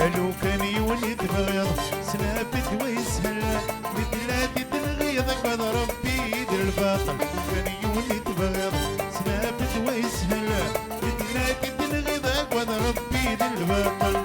لو كان يولد بغيض سنابت ويسهل مثلاتي تنغيظك وذا ربي يدير الباطل. كان يولد بغيض سنابت ويسهل مثلاتي تنغيظك وذا ربي يدير الباطل.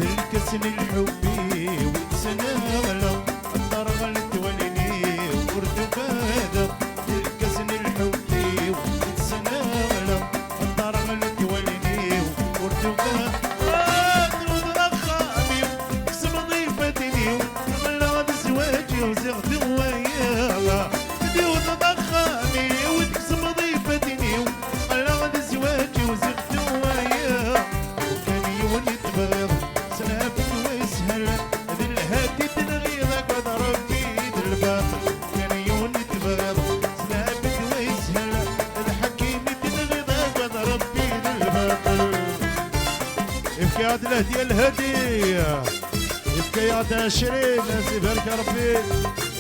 الكسن الحبي وتسنى غلا الدار غلت وليني وبرتقادة. الكسن الحبي وتسنى غلا الدار غلت وليني وبرتقادة. نوض خامي كسب ضيفتني وغلا بزواجي وزغت وياها. نوض خامي وتكسب ضيفتني وغلا بزواجي وزغت وياها. وكان يولد بغيض سنابت ويسهل ذي الهادي تنغيظك وذا ربي يدير الباطل. كان يولد بغيض سنابت ويسهل ذي حكيم تنغيظك وذا ربي يدير الباطل. افكاد الهدية الهدية افكاد 20 نسيبها ربي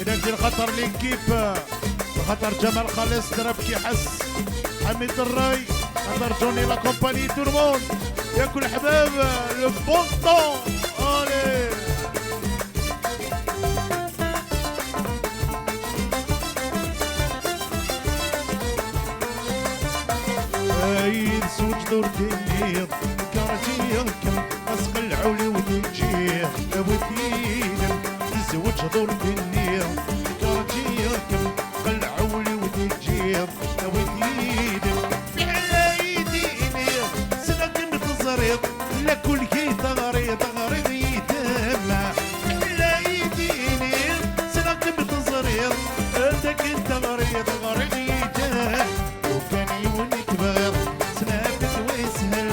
إذا دير خطر ليكيب خطر جمال خالص تربكي حس حميد الراي خطر جوني لا كومباني تو الموند يا كل حباب لو بون طون. الي عيد سوج دور دينيض كارتيكم اسق العولي وتنجيه وثينم تزوج دور دينيض كارتيكم العولي وتنجيه وثينم بحلايديني سنك متزريض لا كل كي تغريض غريض يتمع. بحلايديني سنك متزريض انت كنت غريض غريض يتمع. وكان يولد بغيض سنابت ويسهل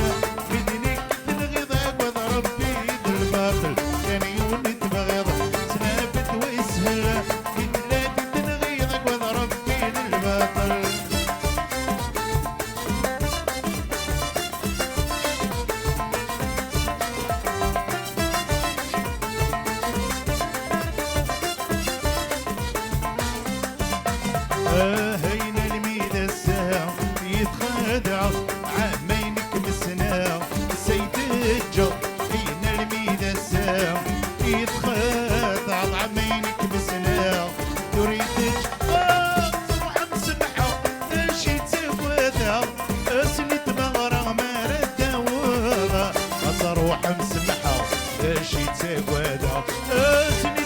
بدنك تنغيظك وذا ربي يدير الباطل. كان يولد بغيض سنابت ويسهل بدنك تنغيظك وذا ربي يدير الباطل. هين الميد الساعة يتخدع عامينك مسنا سيد الجو. هين الميد الساعة يتخدع عامينك مسنا تريدك صبح مسمحة شي تسودها سنت مغرى ما ردوها. صروح مسمحة شي تسودها سنت